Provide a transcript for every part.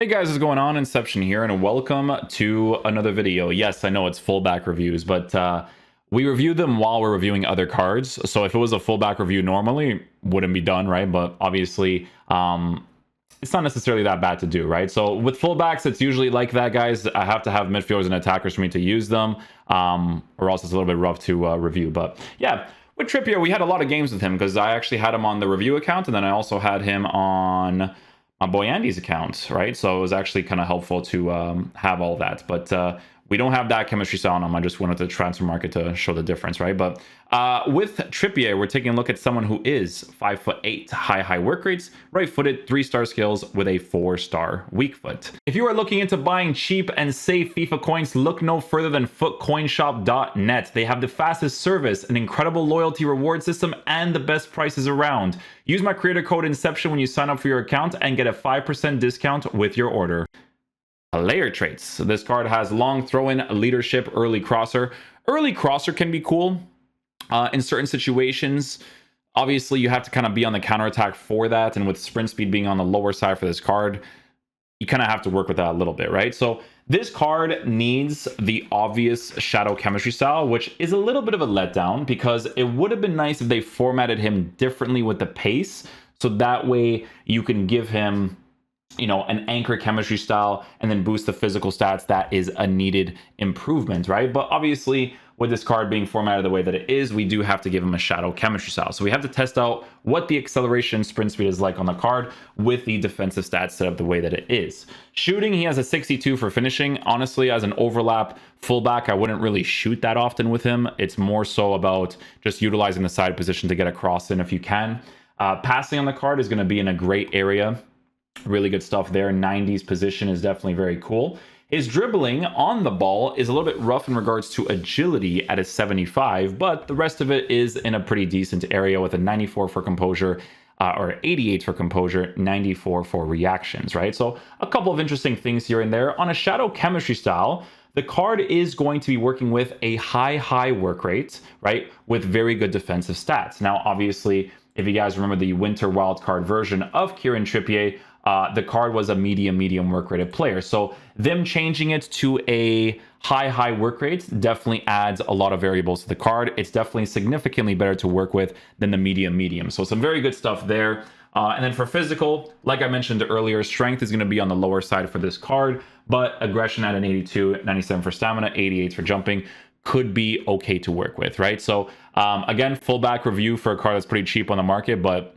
Hey guys, what's going on? Inception here, and welcome to another video. Yes, I know it's fullback reviews, but we review them while we're reviewing other cards. So if it was a fullback review normally, wouldn't be done, right? But obviously, it's not necessarily that bad to do, right? So with fullbacks, it's usually like that, guys. I have to have midfielders and attackers for me to use them, or else it's a little bit rough to review. But yeah, with Trippier, we had a lot of games with him because I actually had him on the review account, and then I also had him on my boy Andy's account, right? So it was actually kind of helpful to have all that. But we don't have that chemistry style on him. I just wanted the transfer market to show the difference, right? But with Trippier, we're taking a look at someone who is 5'8", high work rates, right-footed, 3-star skills with a 4-star weak foot. If you are looking into buying cheap and safe FIFA coins, look no further than footcoinshop.net. They have the fastest service, an incredible loyalty reward system, and the best prices around. Use my creator code Inception when you sign up for your account and get a 5% discount with your order. Layer traits. So this card has long throw-in, leadership, early crosser. Early crosser can be cool in certain situations. Obviously, you have to kind of be on the counterattack for that, and with sprint speed being on the lower side for this card, you kind of have to work with that a little bit, right? So this card needs the obvious shadow chemistry style, which is a little bit of a letdown because it would have been nice if they formatted him differently with the pace, so that way you can give him, you know, an anchor chemistry style and then boost the physical stats. That is a needed improvement, right? But obviously, with this card being formatted the way that it is, we do have to give him a shadow chemistry style. So we have to test out what the acceleration sprint speed is like on the card with the defensive stats set up the way that it is. Shooting, he has a 62 for finishing. Honestly, as an overlap fullback, I wouldn't really shoot that often with him. It's more so about just utilizing the side position to get a cross in if you can. Passing on the card is going to be in a great area. Really good stuff there. 90s position is definitely very cool. His dribbling on the ball is a little bit rough in regards to agility at a 75, but the rest of it is in a pretty decent area with a 94 for composure, or 88 for composure, 94 for reactions, right? So a couple of interesting things here and there. On a shadow chemistry style, the card is going to be working with a high work rate, right? With very good defensive stats. Now, obviously, if you guys remember the winter wildcard version of Kieran Trippier, the card was a medium work rated player. So them changing it to a high work rate definitely adds a lot of variables to the card. It's definitely significantly better to work with than the medium. So some very good stuff there. And then for physical, like I mentioned earlier, strength is going to be on the lower side for this card, but aggression at an 82, 97 for stamina, 88 for jumping could be okay to work with, right? So again, fullback review for a card that's pretty cheap on the market, but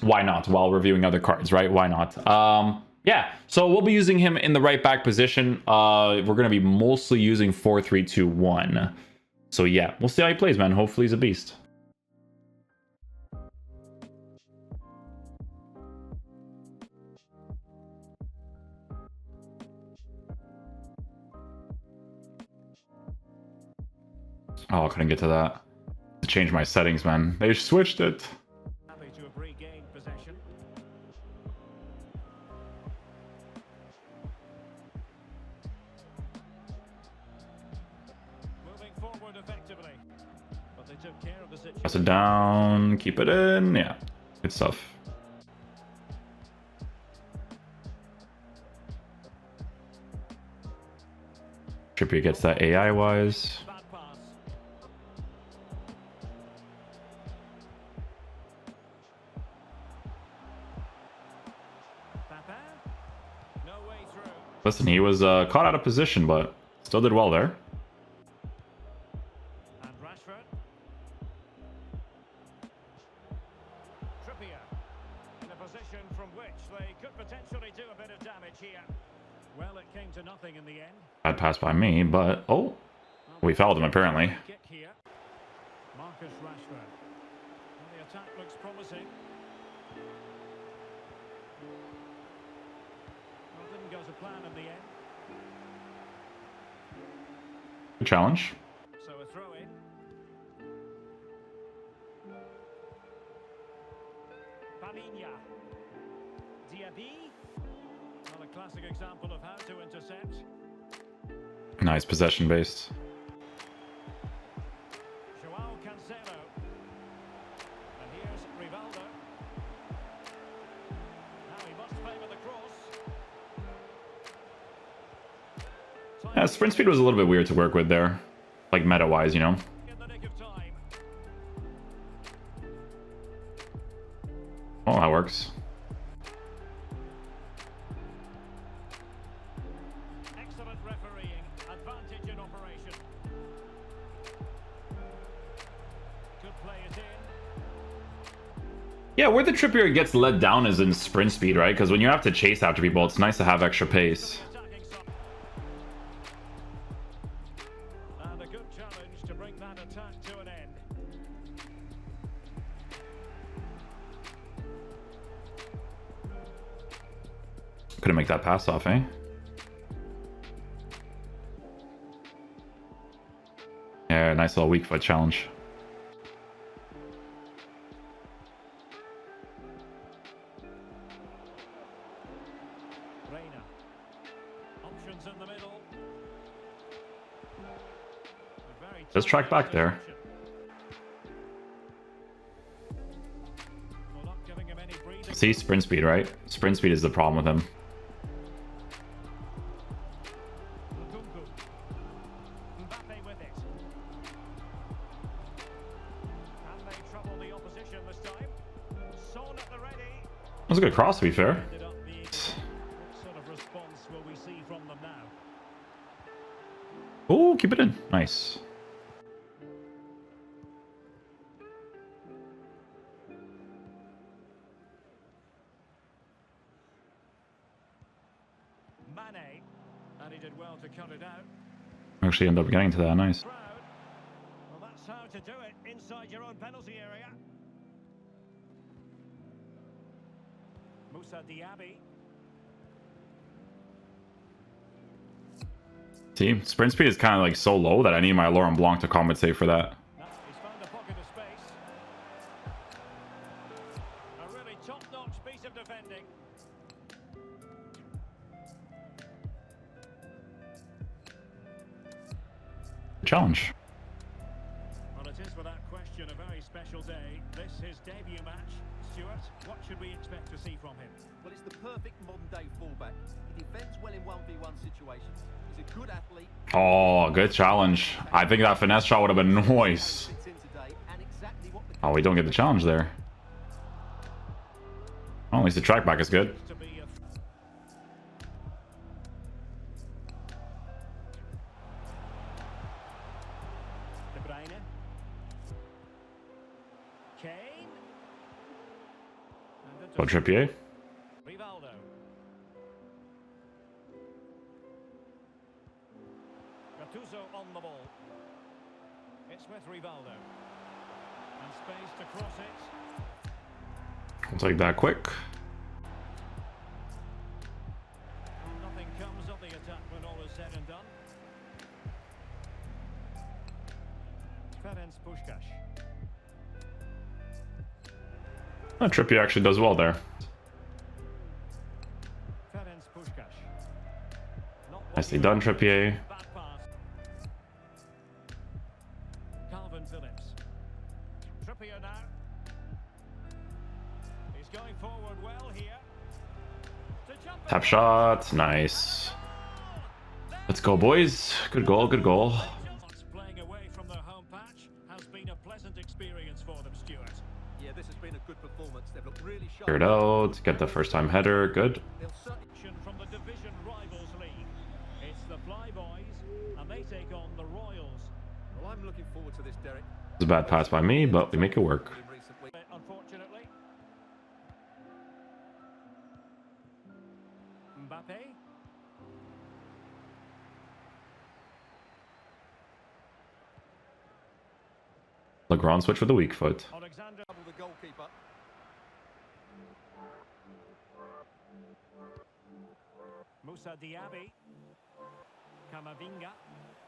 why not while reviewing other cards, right? Why not? Yeah, so we'll be using him in the right back position. We're going to be mostly using 4-3-2-1. So yeah, we'll see how he plays, man. Hopefully he's a beast. Oh, I couldn't get to that. To change my settings, man. They switched it. Happy to have regained possession. Moving forward effectively. But they took care of the situation. Pass it down, keep it in. Yeah, good stuff. Trippier gets that AI wise. Listen, he was caught out of position, but still did well there. And Rashford. Trippier in a position from which they could potentially do a bit of damage here. Well, it came to nothing in the end. Bad pass by me, but oh, we fouled him apparently. Kick here. Marcus Rashford. Well, the attack looks promising. Well, didn't go to plan in the end. Good challenge. So a throw in. Paninia. Diaby. Well, a classic example of how to intercept. Nice possession based. Joao Cancelo. And here's Rivaldo. Now he must favour the cross. Yeah, sprint speed was a little bit weird to work with there. Like meta-wise, you know? In the nick of time. Oh, that works. Excellent refereeing. Advantage in operation. Could play it in. Yeah, where the Trippier gets let down is in sprint speed, right? Because when you have to chase after people, it's nice to have extra pace. Attacking side. And a good challenge to bring that attack to an end. Couldn't make that pass off, eh? Yeah, nice little weak foot challenge. Reina. Options in the middle. Just track back there. Well, not giving him any breathing. See, sprint speed, right? Sprint speed is the problem with him. Lukunku. Mbappe with it. Can they trouble the opposition this time? Son at the ready. That was a good cross, to be fair. Ended up being. What sort of response will we see from them now? Oh, keep it in. Nice. Mane. And he did well to cut it out. Actually end up getting to that. Nice. Crowd. Well, that's how to do it inside your own penalty area. Moussa Diaby. See, sprint speed is kind of like so low that I need my Laurent Blanc to compensate for that. Now, he's found a pocket of space. A really top-notch piece of defending. Challenge. Well, it is without question a very special day. This his debut match. Stuart, what should we expect to see from him? Well, it's the perfect modern-day fullback. He defends well in 1v1 situations. He's a good athlete. Oh, good challenge. I think that finesse shot would have been nice. Fits in today and exactly what the Oh, we don't get the challenge there. Oh, at least the track back is good. To be a De Bruyne. Kane. And Oh, into Trippier. Rivaldo. Gattuso on the ball. It's with Rivaldo. And space to cross it. I'll take that quick. Nothing comes of the attack when all is said and done. Ferenc Puskás. Oh, Trippier actually does well there. Ferenc Puskás. Not Nicely done, Trippier. bad pass. Calvin Phillips. Trippier now. He's going forward well here. To jump Tap shot. Nice. Let's go, boys. Good goal, good goal. Playing away from their home patch has been a pleasant experience for them, Stuart. Yeah, this has been a good performance. They've looked really sharp. Cleared out. Get the first time header. Good. They'll certainly From the Division Rivals League. It's the Flyboys, and they take on the Royals. Well, I'm looking forward to this, Derek. It's a bad pass by me, but we make it work. In recent weeks. Unfortunately. Mbappe. Legrand switch with the weak foot. Alexander. Double the goalkeeper. Moussa Diaby. Camavinga.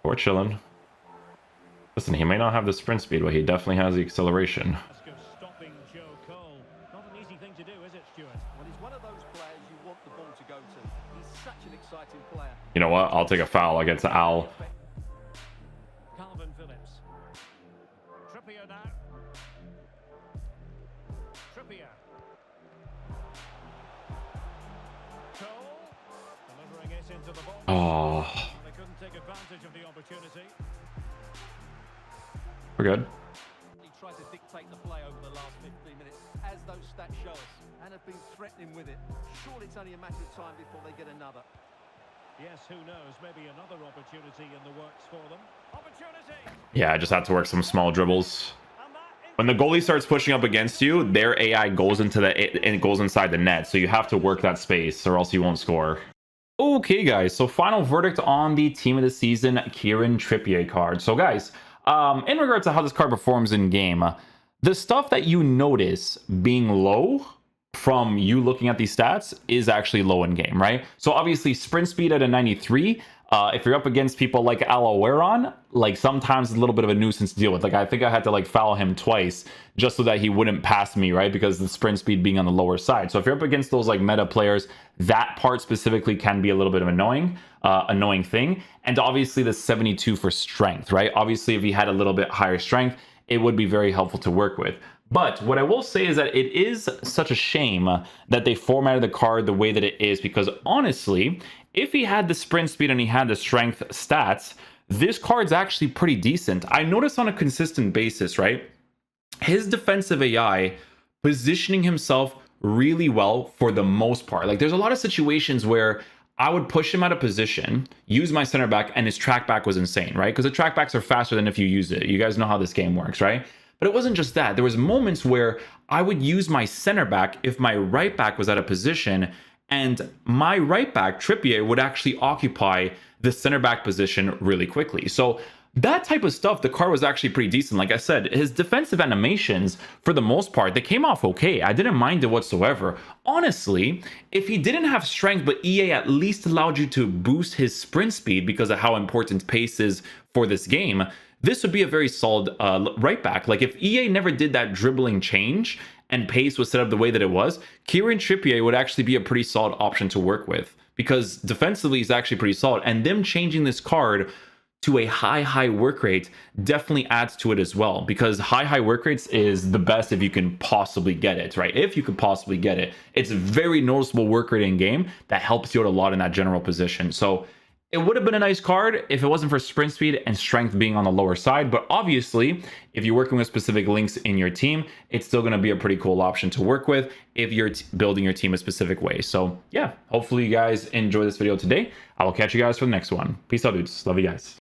Or chillin'. Listen, he may not have the sprint speed, but he definitely has the acceleration. Task of stopping Joe Cole. Not an easy thing to do, is it, Stuart? Well, he's one of those players you want the ball to go to. He's such an exciting player. You know what? I'll take a foul against Al. Calvin Phillips. Trippier now. Trippier. Cole. Delivering it into the box. Oh, They couldn't take a advantage of the opportunity. We're good. He tried to dictate the play over the last 15 minutes, as those stats show us, and have been threatening with it. Surely it's only a matter of time before they get another. Yes, who knows? Maybe another opportunity in the works for them. Opportunity! Yeah, I just had to work some small dribbles. And that When the goalie starts pushing up against you, their AI goes into it goes inside the net. So you have to work that space or else you won't score. Okay, guys. So final verdict on the team of the season, Kieran Trippier card. So guys, in regards to how this card performs in game, the stuff that you notice being low from you looking at these stats is actually low in game, right? So obviously sprint speed at a 93. If you're up against people like Alaweron, like sometimes it's a little bit of a nuisance to deal with. Like I think I had to like foul him twice just so that he wouldn't pass me, right? Because the sprint speed being on the lower side. So if you're up against those like meta players, that part specifically can be a little bit of annoying thing. And obviously the 72 for strength, right? Obviously if he had a little bit higher strength, it would be very helpful to work with. But what I will say is that it is such a shame that they formatted the card the way that it is, because honestly, if he had the sprint speed and he had the strength stats, this card's actually pretty decent. I notice on a consistent basis, right? His defensive AI positioning himself really well for the most part. Like there's a lot of situations where I would push him out of position, use my center back, and his track back was insane, right? Because the track backs are faster than if you use it. You guys know how this game works, right? But it wasn't just that. There was moments where I would use my center back if my right back was out of position, and my right back, Trippier, would actually occupy the center back position really quickly. So that type of stuff, the card was actually pretty decent. Like I said, his defensive animations, for the most part, they came off okay. I didn't mind it whatsoever. Honestly, if he didn't have strength, but EA at least allowed you to boost his sprint speed because of how important pace is for this game, this would be a very solid right back. Like if EA never did that dribbling change and pace was set up the way that it was, Kieran Trippier would actually be a pretty solid option to work with, because defensively he's actually pretty solid. And them changing this card to a high work rate definitely adds to it as well, because high work rates is the best if you can possibly get it, right? If you could possibly get it, it's a very noticeable work rate in game that helps you out a lot in that general position. So it would have been a nice card if it wasn't for sprint speed and strength being on the lower side. But obviously, if you're working with specific links in your team, it's still going to be a pretty cool option to work with if you're building your team a specific way. So yeah, hopefully you guys enjoy this video today. I will catch you guys for the next one. Peace out, dudes. Love you guys.